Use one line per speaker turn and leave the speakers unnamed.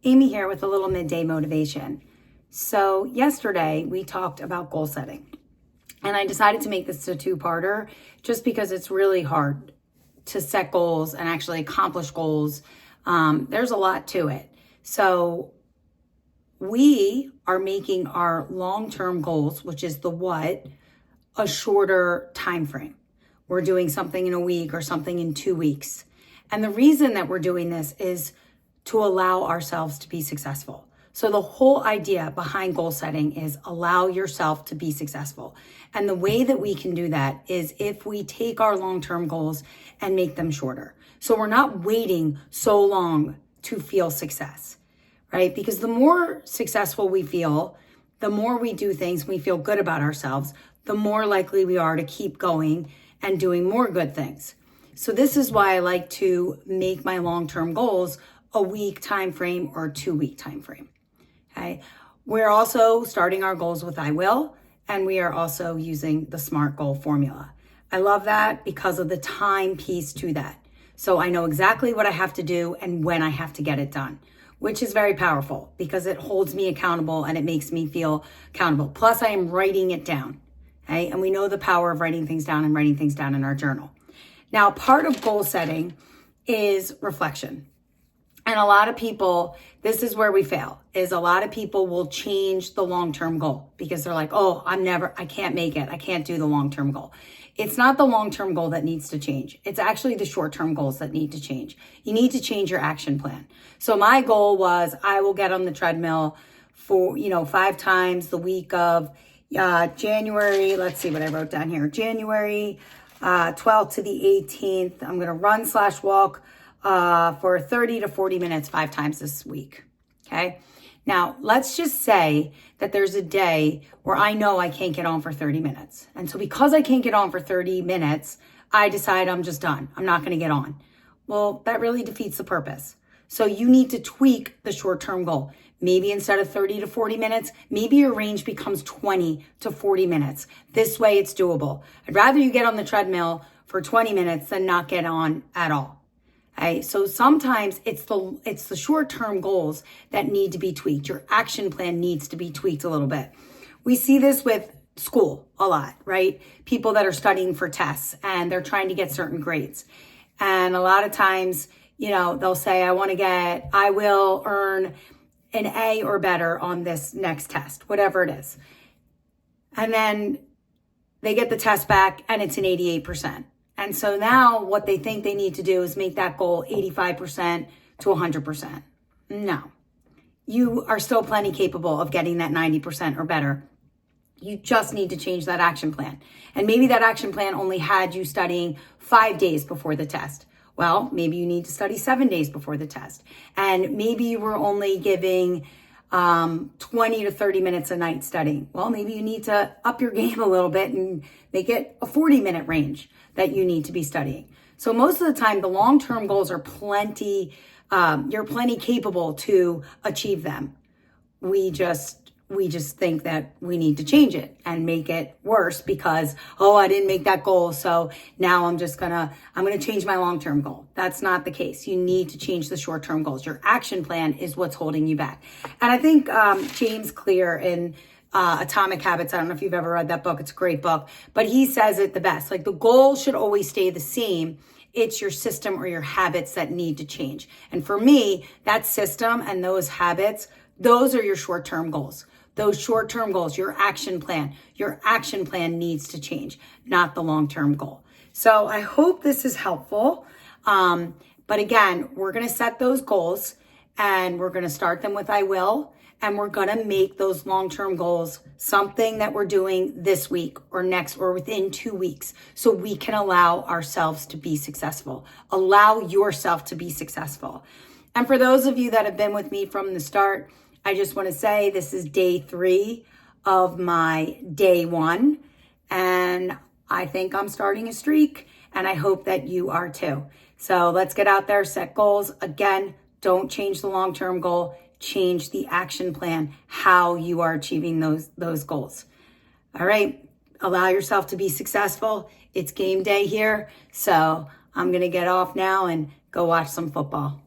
Amy here with a little midday motivation. So yesterday we talked about goal setting, and I decided to make this a two-parter just because it's really hard to set goals and actually accomplish goals. There's a lot to it. So we are making our long-term goals, which is the what, a shorter time frame. We're doing something in a week or something in 2 weeks. And the reason that we're doing this is to allow ourselves to be successful. So the whole idea behind goal setting is allow yourself to be successful. And the way that we can do that is if we take our long-term goals and make them shorter. So we're not waiting so long to feel success, right? Because the more successful we feel, the more we do things, we feel good about ourselves, the more likely we are to keep going and doing more good things. So this is why I like to make my long-term goals a week time frame or 2 week time frame. Okay. We're also starting our goals with I will, and we are also using the SMART goal formula. I love that because of the time piece to that. So I know exactly what I have to do and when I have to get it done, which is very powerful because it holds me accountable and it makes me feel accountable. Plus I am writing it down. Okay. And we know the power of writing things down and writing things down in our journal. Now, part of goal setting is reflection. And a lot of people, this is where we fail, is a lot of people will change the long-term goal because they're like, oh, I can't make it. I can't do the long-term goal. It's not the long-term goal that needs to change. It's actually the short-term goals that need to change. You need to change your action plan. So my goal was I will get on the treadmill for, 5 times the week of January. Let's see what I wrote down here. January 12th to the 18th. I'm going to run/walk for 30 to 40 minutes 5 times this week. Okay. Now let's just say that there's a day where I know I can't get on for 30 minutes. And so because I can't get on for 30 minutes, I decide I'm just done. I'm not going to get on. Well, that really defeats the purpose. So you need to tweak the short-term goal. Maybe instead of 30 to 40 minutes, maybe your range becomes 20 to 40 minutes. This way it's doable. I'd rather you get on the treadmill for 20 minutes than not get on at all. Okay, so sometimes it's the short-term goals that need to be tweaked. Your action plan needs to be tweaked a little bit. We see this with school a lot, right? People that are studying for tests and they're trying to get certain grades. And a lot of times, they'll say, I will earn an A or better on this next test, whatever it is. And then they get the test back and it's an 88%. And so now what they think they need to do is make that goal 85% to 100%. No, you are still plenty capable of getting that 90% or better. You just need to change that action plan. And maybe that action plan only had you studying 5 days before the test. Well, maybe you need to study 7 days before the test. And maybe you were only giving 20 to 30 minutes a night studying. Well, maybe you need to up your game a little bit and make it a 40-minute range that you need to be studying. So most of the time, the long-term goals are you're plenty capable to achieve them. We just think that we need to change it and make it worse because, I didn't make that goal. So now I'm going to change my long-term goal. That's not the case. You need to change the short-term goals. Your action plan is what's holding you back. And I think James Clear in Atomic Habits, I don't know if you've ever read that book. It's a great book, but he says it the best. Like the goal should always stay the same. It's your system or your habits that need to change. And for me, that system and those habits, those are your short-term goals. Those short-term goals, your action plan needs to change, not the long-term goal. So I hope this is helpful. But again, we're going to set those goals and we're going to start them with I will. And we're going to make those long-term goals something that we're doing this week or next or within 2 weeks so we can allow ourselves to be successful. Allow yourself to be successful. And for those of you that have been with me from the start, I just want to say this is day 3 of my day 1. And I think I'm starting a streak and I hope that you are too. So let's get out there, set goals. Again, don't change the long-term goal. Change the action plan, how you are achieving those goals. All right. Allow yourself to be successful. It's game day here. So I'm going to get off now and go watch some football.